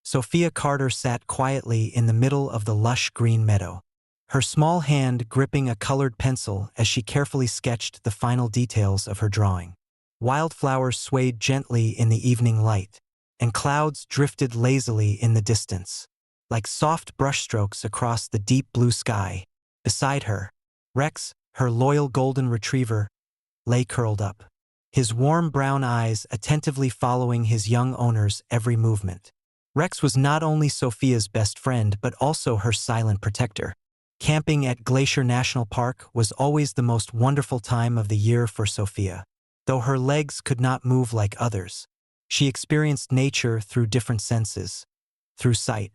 Sophia Carter sat quietly in the middle of the lush green meadow, her small hand gripping a colored pencil as she carefully sketched the final details of her drawing. Wildflowers swayed gently in the evening light, and clouds drifted lazily in the distance, like soft brushstrokes across the deep blue sky. Beside her, Rex, her loyal golden retriever, lay curled up, his warm brown eyes attentively following his young owner's every movement. Rex was not only Sophia's best friend but also her silent protector. Camping at Glacier National Park was always the most wonderful time of the year for Sophia. Though her legs could not move like others, she experienced nature through different senses, through sight,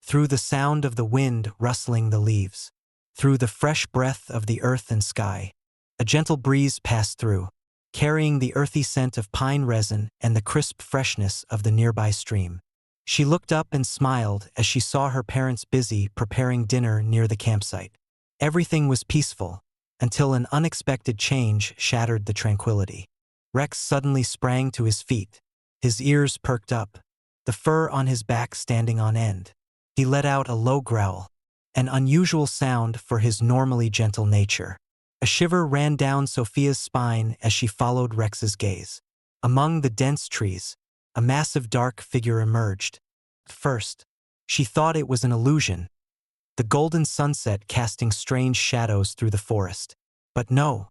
through the sound of the wind rustling the leaves, through the fresh breath of the earth and sky. A gentle breeze passed through, carrying the earthy scent of pine resin and the crisp freshness of the nearby stream. She looked up and smiled as she saw her parents busy preparing dinner near the campsite. Everything was peaceful, until an unexpected change shattered the tranquility. Rex suddenly sprang to his feet, his ears perked up, the fur on his back standing on end. He let out a low growl, an unusual sound for his normally gentle nature. A shiver ran down Sophia's spine as she followed Rex's gaze. Among the dense trees, a massive dark figure emerged. At first, she thought it was an illusion, the golden sunset casting strange shadows through the forest. But no,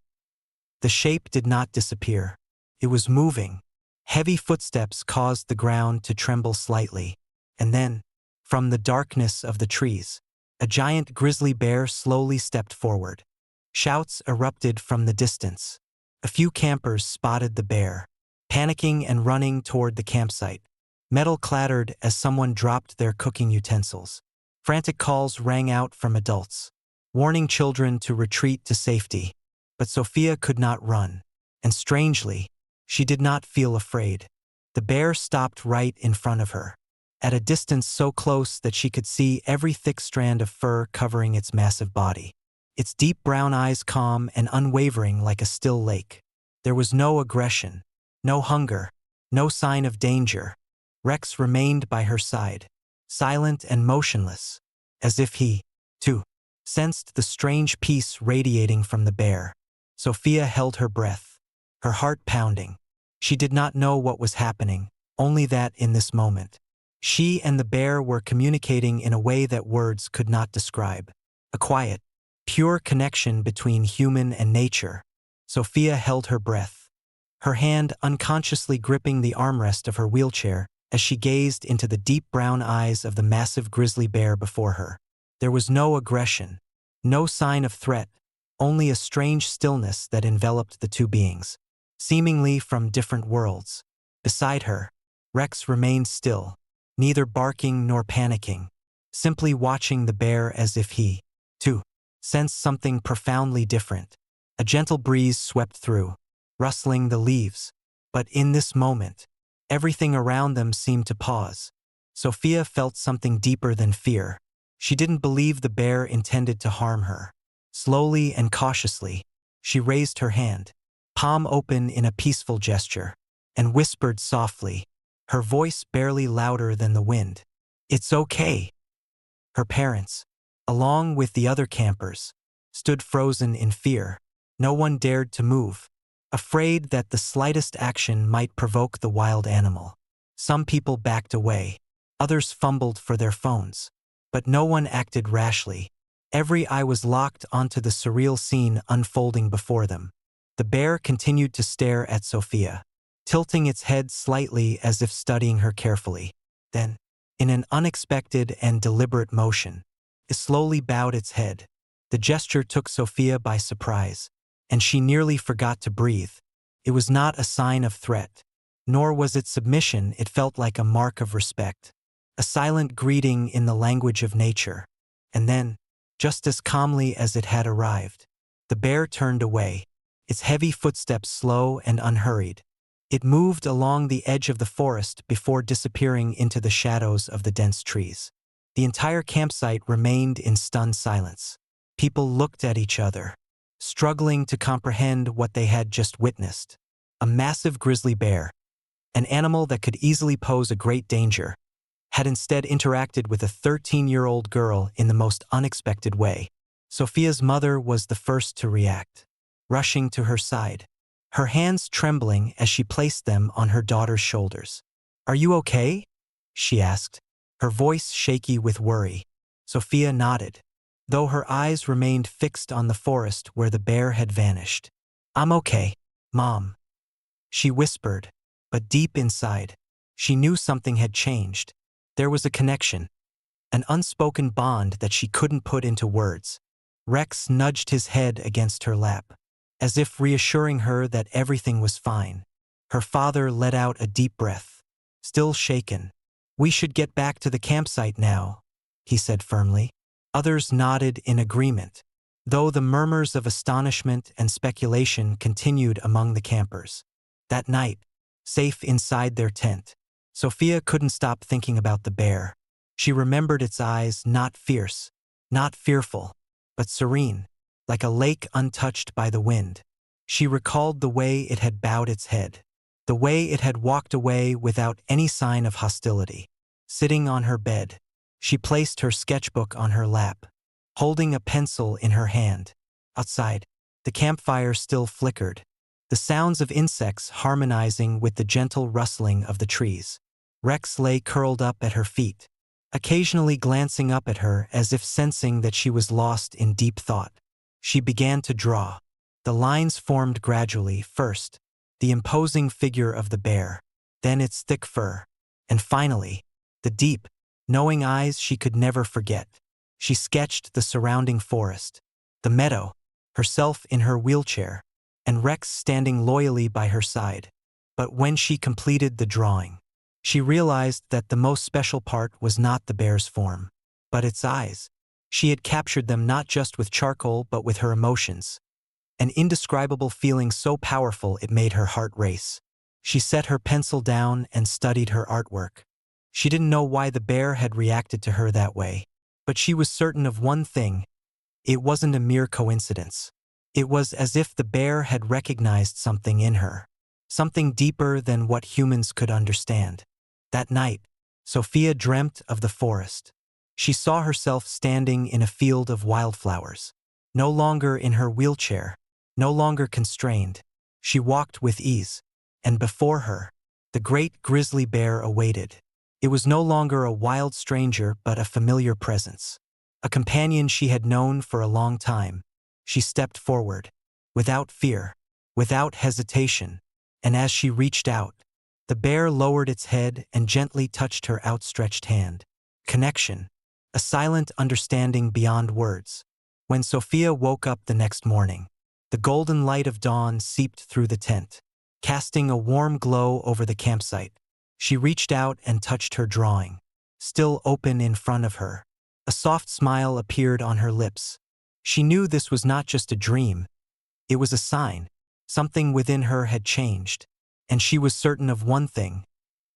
the shape did not disappear. It was moving. Heavy footsteps caused the ground to tremble slightly, and then, from the darkness of the trees, a giant grizzly bear slowly stepped forward. Shouts erupted from the distance. A few campers spotted the bear, panicking and running toward the campsite. Metal clattered as someone dropped their cooking utensils. Frantic calls rang out from adults, warning children to retreat to safety. But Sophia could not run, and strangely, she did not feel afraid. The bear stopped right in front of her, at a distance so close that she could see every thick strand of fur covering its massive body. Its deep brown eyes calm and unwavering like a still lake. There was no aggression, no hunger, no sign of danger. Rex remained by her side, silent and motionless, as if he, too, sensed the strange peace radiating from the bear. Sophia held her breath, her heart pounding. She did not know what was happening, only that in this moment, she and the bear were communicating in a way that words could not describe. A quiet, pure connection between human and nature. Sophia held her breath, her hand unconsciously gripping the armrest of her wheelchair as she gazed into the deep brown eyes of the massive grizzly bear before her. There was no aggression, no sign of threat, only a strange stillness that enveloped the two beings, seemingly from different worlds. Beside her, Rex remained still, neither barking nor panicking, simply watching the bear as if he, too, sensed something profoundly different. A gentle breeze swept through, rustling the leaves, but in this moment, everything around them seemed to pause. Sophia felt something deeper than fear. She didn't believe the bear intended to harm her. Slowly and cautiously, she raised her hand, palm open in a peaceful gesture, and whispered softly, her voice barely louder than the wind. "It's okay." Her parents, along with the other campers, stood frozen in fear. No one dared to move, afraid that the slightest action might provoke the wild animal. Some people backed away, others fumbled for their phones, but no one acted rashly. Every eye was locked onto the surreal scene unfolding before them. The bear continued to stare at Sophia, tilting its head slightly as if studying her carefully. Then, in an unexpected and deliberate motion, it slowly bowed its head. The gesture took Sophia by surprise, and she nearly forgot to breathe. It was not a sign of threat, nor was it submission. It felt like a mark of respect, a silent greeting in the language of nature. And then, just as calmly as it had arrived, the bear turned away, its heavy footsteps slow and unhurried. It moved along the edge of the forest before disappearing into the shadows of the dense trees. The entire campsite remained in stunned silence. People looked at each other, struggling to comprehend what they had just witnessed. A massive grizzly bear, an animal that could easily pose a great danger, had instead interacted with a 13-year-old girl in the most unexpected way. Sophia's mother was the first to react, rushing to her side, her hands trembling as she placed them on her daughter's shoulders. "Are you okay?" she asked, her voice shaky with worry. Sophia nodded, though her eyes remained fixed on the forest where the bear had vanished. "I'm okay, Mom," she whispered, but deep inside, she knew something had changed. There was a connection, an unspoken bond that she couldn't put into words. Rex nudged his head against her lap, as if reassuring her that everything was fine. Her father let out a deep breath, still shaken. "We should get back to the campsite now," he said firmly. Others nodded in agreement, though the murmurs of astonishment and speculation continued among the campers. That night, safe inside their tent, Sophia couldn't stop thinking about the bear. She remembered its eyes, not fierce, not fearful, but serene, like a lake untouched by the wind. She recalled the way it had bowed its head, the way it had walked away without any sign of hostility. Sitting on her bed, she placed her sketchbook on her lap, holding a pencil in her hand. Outside, the campfire still flickered, the sounds of insects harmonizing with the gentle rustling of the trees. Rex lay curled up at her feet, occasionally glancing up at her as if sensing that she was lost in deep thought. She began to draw. The lines formed gradually, first, the imposing figure of the bear, then its thick fur, and finally, the deep, knowing eyes she could never forget. She sketched the surrounding forest, the meadow, herself in her wheelchair, and Rex standing loyally by her side. But when she completed the drawing, she realized that the most special part was not the bear's form, but its eyes. She had captured them not just with charcoal but with her emotions, an indescribable feeling so powerful it made her heart race. She set her pencil down and studied her artwork. She didn't know why the bear had reacted to her that way, but she was certain of one thing: it wasn't a mere coincidence. It was as if the bear had recognized something in her, something deeper than what humans could understand. That night, Sophia dreamt of the forest. She saw herself standing in a field of wildflowers, no longer in her wheelchair, no longer constrained. She walked with ease, and before her, the great grizzly bear awaited. It was no longer a wild stranger but a familiar presence, a companion she had known for a long time. She stepped forward, without fear, without hesitation, and as she reached out, the bear lowered its head and gently touched her outstretched hand. Connection, a silent understanding beyond words. When Sophia woke up the next morning, the golden light of dawn seeped through the tent, casting a warm glow over the campsite. She reached out and touched her drawing, still open in front of her. A soft smile appeared on her lips. She knew this was not just a dream. It was a sign. Something within her had changed, and she was certain of one thing: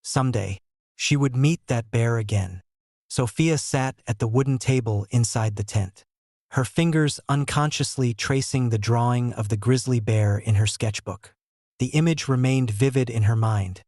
someday, she would meet that bear again. Sophia sat at the wooden table inside the tent, her fingers unconsciously tracing the drawing of the grizzly bear in her sketchbook. The image remained vivid in her mind,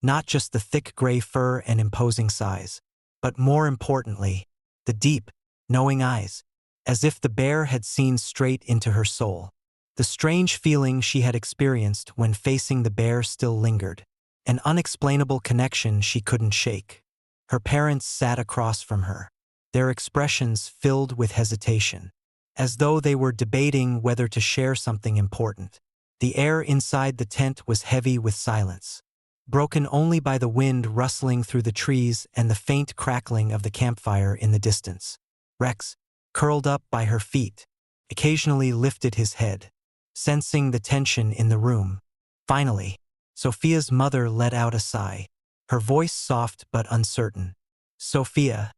not just the thick gray fur and imposing size, but more importantly, the deep, knowing eyes, as if the bear had seen straight into her soul. The strange feeling she had experienced when facing the bear still lingered, an unexplainable connection she couldn't shake. Her parents sat across from her, their expressions filled with hesitation, as though they were debating whether to share something important. The air inside the tent was heavy with silence, broken only by the wind rustling through the trees and the faint crackling of the campfire in the distance. Rex, curled up by her feet, occasionally lifted his head, sensing the tension in the room. Finally, Sophia's mother let out a sigh, her voice soft but uncertain. "Sophia,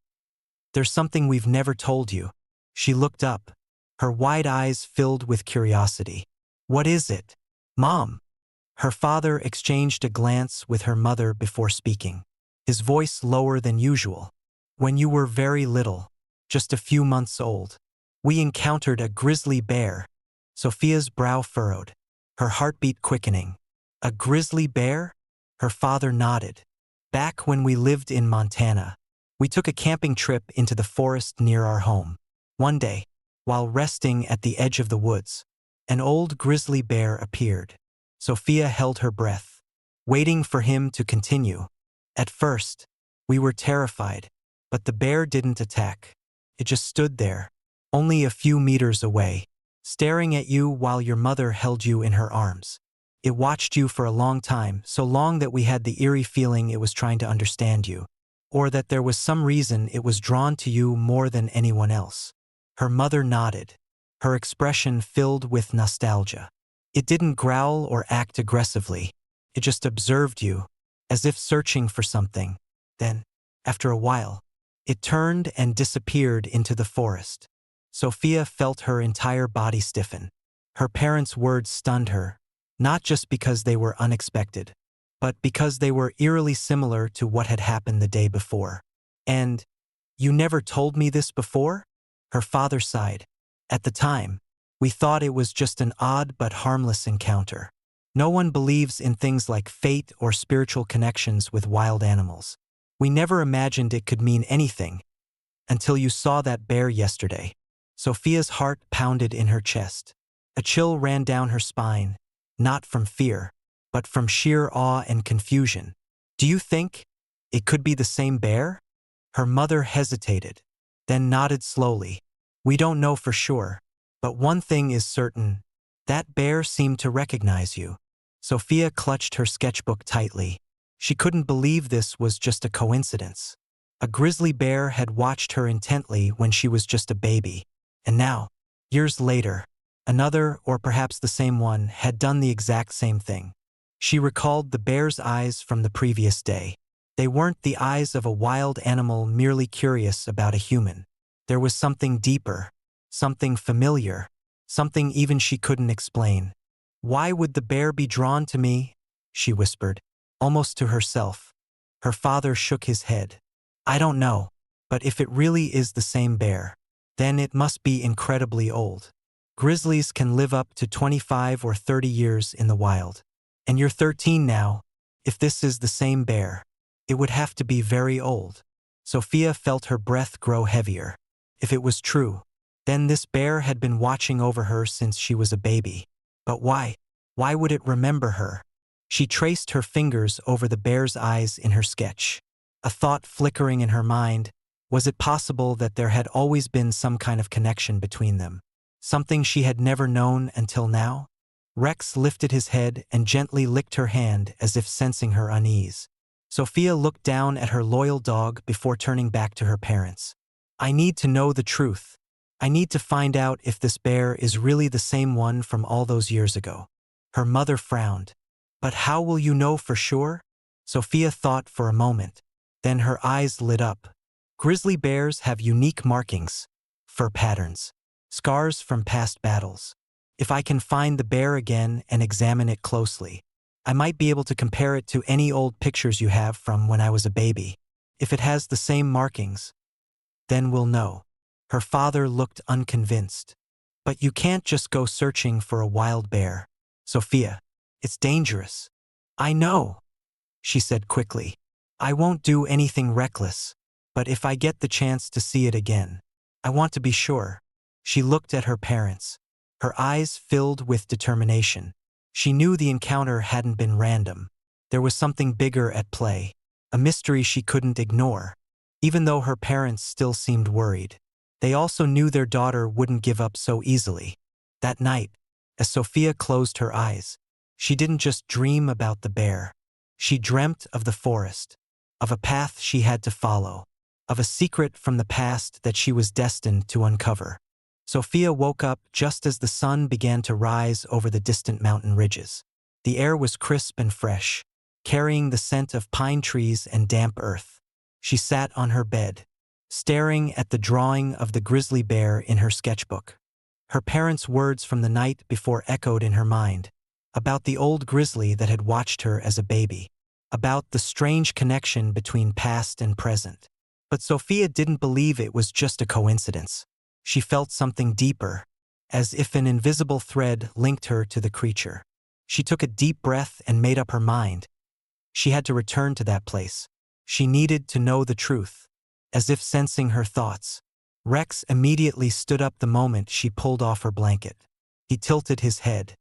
there's something we've never told you." She looked up, her wide eyes filled with curiosity. "What is it, Mom?" Her father exchanged a glance with her mother before speaking, his voice lower than usual. "When you were very little, just a few months old, we encountered a grizzly bear." Sophia's brow furrowed, her heartbeat quickening. "A grizzly bear?" Her father nodded. "Back when we lived in Montana, We took a camping trip into the forest near our home. One day, while resting at the edge of the woods, an old grizzly bear appeared. Sophia held her breath, waiting for him to continue. At first, we were terrified, but the bear didn't attack. It just stood there, only a few meters away, staring at you while your mother held you in her arms. It watched you for a long time, so long that we had the eerie feeling it was trying to understand you, or that there was some reason it was drawn to you more than anyone else. Her mother nodded, her expression filled with nostalgia. It didn't growl or act aggressively. It just observed you, as if searching for something. Then, after a while, it turned and disappeared into the forest. Sophia felt her entire body stiffen. Her parents' words stunned her, not just because they were unexpected, but because they were eerily similar to what had happened the day before. "And you never told me this before?" Her father sighed. "At the time, we thought it was just an odd but harmless encounter. No one believes in things like fate or spiritual connections with wild animals. We never imagined it could mean anything until you saw that bear yesterday." Sophia's heart pounded in her chest. A chill ran down her spine, not from fear, but from sheer awe and confusion. "Do you think it could be the same bear?" Her mother hesitated, then nodded slowly. "We don't know for sure, but one thing is certain. That bear seemed to recognize you." Sophia clutched her sketchbook tightly. She couldn't believe this was just a coincidence. A grizzly bear had watched her intently when she was just a baby. And now, years later, another, or perhaps the same one, had done the exact same thing. She recalled the bear's eyes from the previous day. They weren't the eyes of a wild animal merely curious about a human. There was something deeper, something familiar, something even she couldn't explain. "Why would the bear be drawn to me?" she whispered, almost to herself. Her father shook his head. "I don't know, but if it really is the same bear, then it must be incredibly old. Grizzlies can live up to 25 or 30 years in the wild. And you're 13 now. If this is the same bear, it would have to be very old." Sophia felt her breath grow heavier. If it was true, then this bear had been watching over her since she was a baby. But why? Why would it remember her? She traced her fingers over the bear's eyes in her sketch. A thought flickering in her mind. Was it possible that there had always been some kind of connection between them? Something she had never known until now? Rex lifted his head and gently licked her hand as if sensing her unease. Sophia looked down at her loyal dog before turning back to her parents. "I need to know the truth. I need to find out if this bear is really the same one from all those years ago." Her mother frowned. "But how will you know for sure?" Sophia thought for a moment. Then her eyes lit up. "Grizzly bears have unique markings, fur patterns, scars from past battles. If I can find the bear again and examine it closely, I might be able to compare it to any old pictures you have from when I was a baby. If it has the same markings, then we'll know." Her father looked unconvinced. "But you can't just go searching for a wild bear, Sophia. It's dangerous." "I know," she said quickly. "I won't do anything reckless. But if I get the chance to see it again, I want to be sure." She looked at her parents. Her eyes filled with determination. She knew the encounter hadn't been random. There was something bigger at play, a mystery she couldn't ignore. Even though her parents still seemed worried, they also knew their daughter wouldn't give up so easily. That night, as Sophia closed her eyes, she didn't just dream about the bear. She dreamt of the forest, of a path she had to follow, of a secret from the past that she was destined to uncover. Sophia woke up just as the sun began to rise over the distant mountain ridges. The air was crisp and fresh, carrying the scent of pine trees and damp earth. She sat on her bed, staring at the drawing of the grizzly bear in her sketchbook. Her parents' words from the night before echoed in her mind, about the old grizzly that had watched her as a baby, about the strange connection between past and present. But Sophia didn't believe it was just a coincidence. She felt something deeper, as if an invisible thread linked her to the creature. She took a deep breath and made up her mind. She had to return to that place. She needed to know the truth. as if sensing her thoughts. Rex immediately stood up the moment she pulled off her blanket. He tilted his head.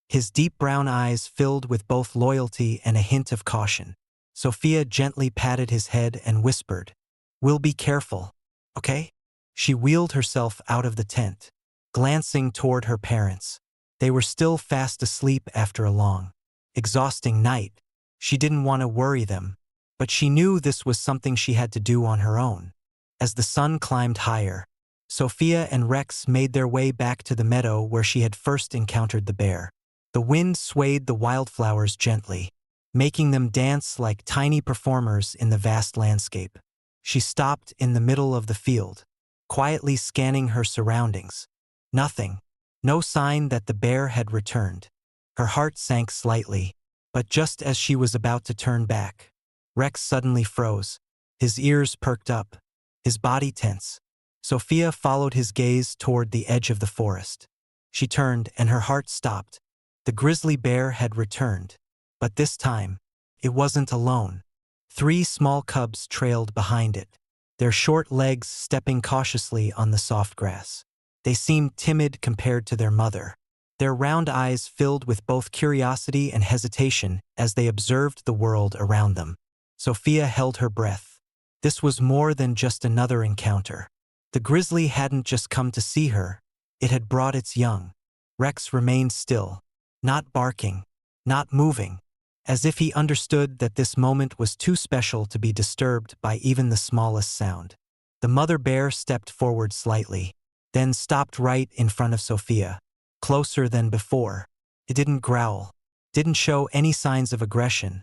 His deep brown eyes filled with both loyalty and a hint of caution. Sophia gently patted his head and whispered, "We'll be careful, okay?" She wheeled herself out of the tent, glancing toward her parents. They were still fast asleep after a long, exhausting night. She didn't want to worry them, but she knew this was something she had to do on her own. As the sun climbed higher, Sophia and Rex made their way back to the meadow where she had first encountered the bear. The wind swayed the wildflowers gently, making them dance like tiny performers in the vast landscape. She stopped in the middle of the field, quietly scanning her surroundings. Nothing. No sign that the bear had returned. Her heart sank slightly, but just as she was about to turn back, Rex suddenly froze. His ears perked up, his body tense. Sophia followed his gaze toward the edge of the forest. She turned and her heart stopped. The grizzly bear had returned. But this time, it wasn't alone. 3 small cubs trailed behind it, their short legs stepping cautiously on the soft grass. They seemed timid compared to their mother, their round eyes filled with both curiosity and hesitation as they observed the world around them. Sophia held her breath. This was more than just another encounter. The grizzly hadn't just come to see her, it had brought its young. Rex remained still, not barking, not moving, as if he understood that this moment was too special to be disturbed by even the smallest sound. The mother bear stepped forward slightly, then stopped right in front of Sophia, closer than before. It didn't growl, didn't show any signs of aggression,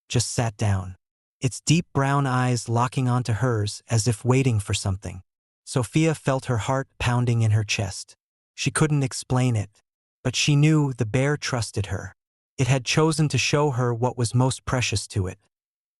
just sat down, its deep brown eyes locking onto hers as if waiting for something. Sophia felt her heart pounding in her chest. She couldn't explain it, but she knew the bear trusted her. It had chosen to show her what was most precious to it,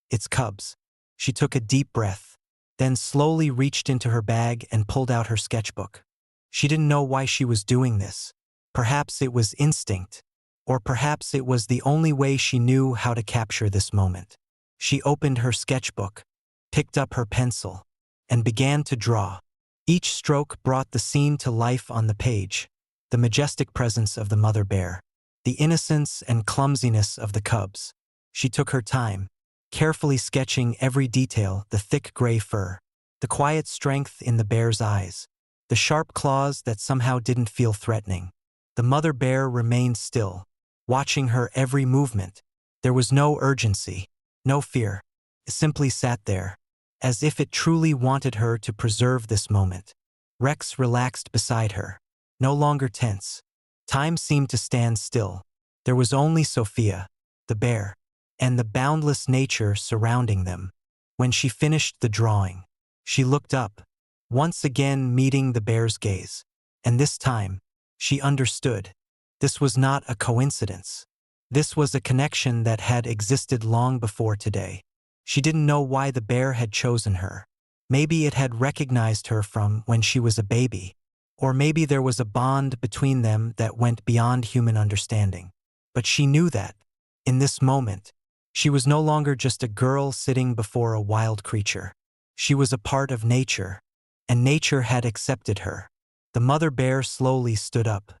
its cubs. She took a deep breath, then slowly reached into her bag and pulled out her sketchbook. She didn't know why she was doing this. Perhaps it was instinct, or perhaps it was the only way she knew how to capture this moment. She opened her sketchbook, picked up her pencil, and began to draw. Each stroke brought the scene to life on the page: the majestic presence of the mother bear, the innocence and clumsiness of the cubs. She took her time, carefully sketching every detail: the thick gray fur, the quiet strength in the bear's eyes, the sharp claws that somehow didn't feel threatening. The mother bear remained still, watching her every movement. There was no urgency, no fear. It simply sat there, as if it truly wanted her to preserve this moment. Rex relaxed beside her, no longer tense. Time seemed to stand still. There was only Sophia, the bear, and the boundless nature surrounding them. When she finished the drawing, she looked up, once again meeting the bear's gaze. And this time, she understood. This was not a coincidence. This was a connection that had existed long before today. She didn't know why the bear had chosen her. Maybe it had recognized her from when she was a baby. Or maybe there was a bond between them that went beyond human understanding. But she knew that, in this moment, she was no longer just a girl sitting before a wild creature. She was a part of nature, and nature had accepted her. The mother bear slowly stood up,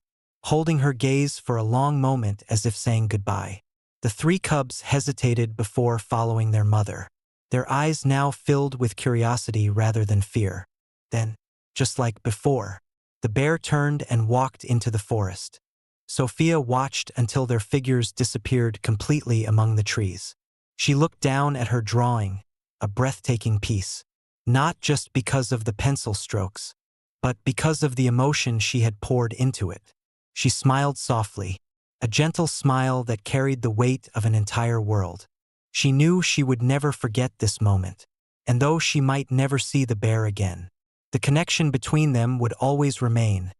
holding her gaze for a long moment as if saying goodbye. The 3 cubs hesitated before following their mother, their eyes now filled with curiosity rather than fear. Then, just like before, the bear turned and walked into the forest. Sophia watched until their figures disappeared completely among the trees. She looked down at her drawing, a breathtaking piece, not just because of the pencil strokes, but because of the emotion she had poured into it. She smiled softly, a gentle smile that carried the weight of an entire world. She knew she would never forget this moment, and though she might never see the bear again, the connection between them would always remain,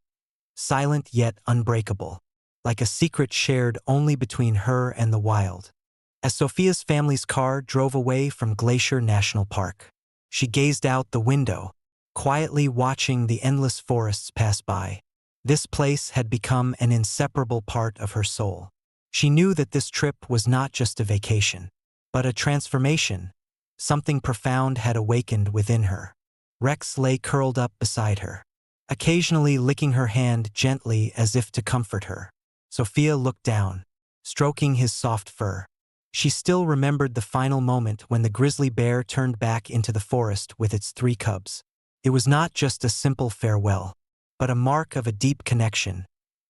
silent yet unbreakable, like a secret shared only between her and the wild. As Sophia's family's car drove away from Glacier National Park, she gazed out the window, quietly watching the endless forests pass by. This place had become an inseparable part of her soul. She knew that this trip was not just a vacation, but a transformation. Something profound had awakened within her. Rex lay curled up beside her, occasionally licking her hand gently as if to comfort her. Sophia looked down, stroking his soft fur. She still remembered the final moment when the grizzly bear turned back into the forest with its 3 cubs. It was not just a simple farewell, but a mark of a deep connection,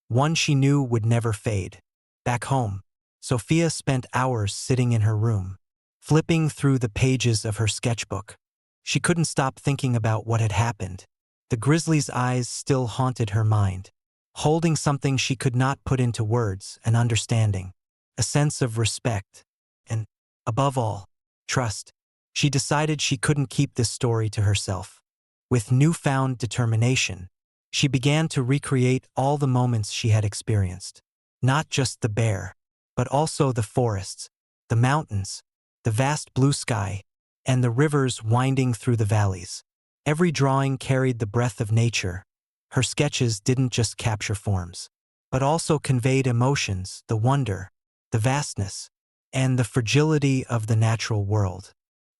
one she knew would never fade. Back home, Sophia spent hours sitting in her room, flipping through the pages of her sketchbook. She couldn't stop thinking about what had happened. The grizzly's eyes still haunted her mind, holding something she could not put into words: an understanding, a sense of respect, and, above all, trust. She decided she couldn't keep this story to herself. With newfound determination, she began to recreate all the moments she had experienced. Not just the bear, but also the forests, the mountains, the vast blue sky, and the rivers winding through the valleys. Every drawing carried the breath of nature. Her sketches didn't just capture forms, but also conveyed emotions: the wonder, the vastness, and the fragility of the natural world.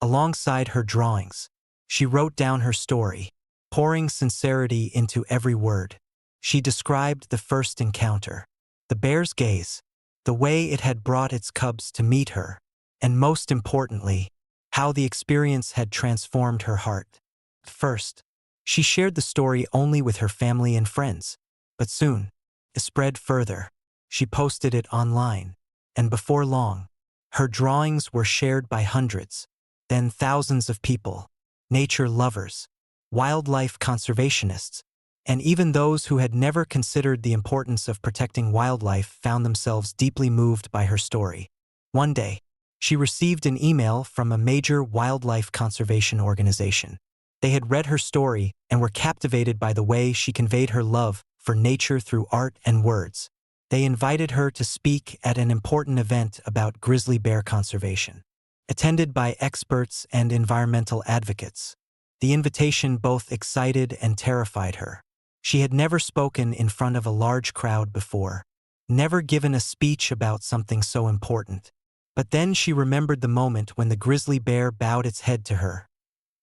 Alongside her drawings, she wrote down her story, pouring sincerity into every word. She described the first encounter, the bear's gaze, the way it had brought its cubs to meet her, and most importantly, how the experience had transformed her heart. First, she shared the story only with her family and friends, but soon, it spread further. She posted it online, and before long, her drawings were shared by hundreds, then thousands of people: nature lovers, wildlife conservationists, and even those who had never considered the importance of protecting wildlife found themselves deeply moved by her story. One day, she received an email from a major wildlife conservation organization. They had read her story and were captivated by the way she conveyed her love for nature through art and words. They invited her to speak at an important event about grizzly bear conservation, attended by experts and environmental advocates. The invitation both excited and terrified her. She had never spoken in front of a large crowd before, never given a speech about something so important. But then she remembered the moment when the grizzly bear bowed its head to her,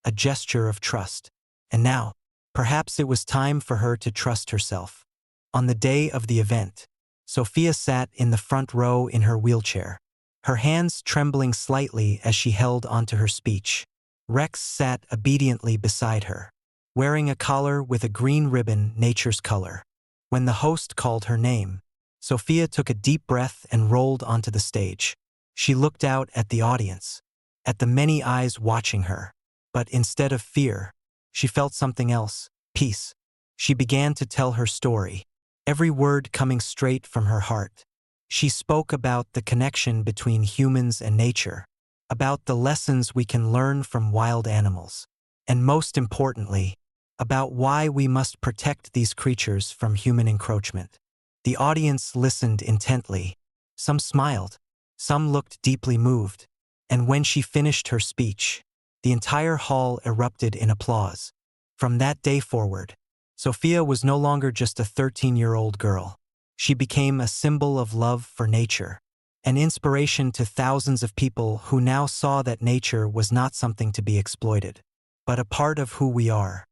a gesture of trust. And now, perhaps it was time for her to trust herself. On the day of the event, Sophia sat in the front row in her wheelchair, her hands trembling slightly as she held onto her speech. Rex sat obediently beside her, wearing a collar with a green ribbon, nature's color. When the host called her name, Sophia took a deep breath and rolled onto the stage. She looked out at the audience, at the many eyes watching her. But instead of fear, she felt something else: peace. She began to tell her story, every word coming straight from her heart. She spoke about the connection between humans and nature, about the lessons we can learn from wild animals, and most importantly, about why we must protect these creatures from human encroachment. The audience listened intently. Some smiled, some looked deeply moved, and when she finished her speech, the entire hall erupted in applause. From that day forward, Sophia was no longer just a 13-year-old girl. She became a symbol of love for nature, an inspiration to thousands of people who now saw that nature was not something to be exploited, but a part of who we are.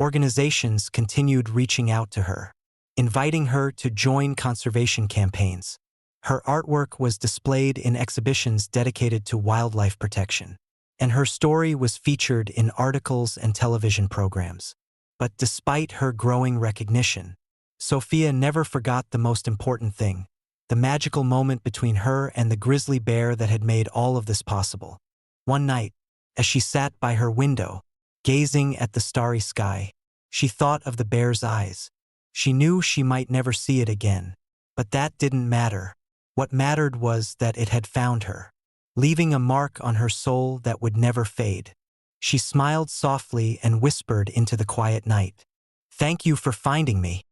Organizations continued reaching out to her, inviting her to join conservation campaigns. Her artwork was displayed in exhibitions dedicated to wildlife protection, and her story was featured in articles and television programs. But despite her growing recognition, Sophia never forgot the most important thing: the magical moment between her and the grizzly bear that had made all of this possible. One night, as she sat by her window, gazing at the starry sky, she thought of the bear's eyes. She knew she might never see it again, but that didn't matter. What mattered was that it had found her, leaving a mark on her soul that would never fade. She smiled softly and whispered into the quiet night, "Thank you for finding me."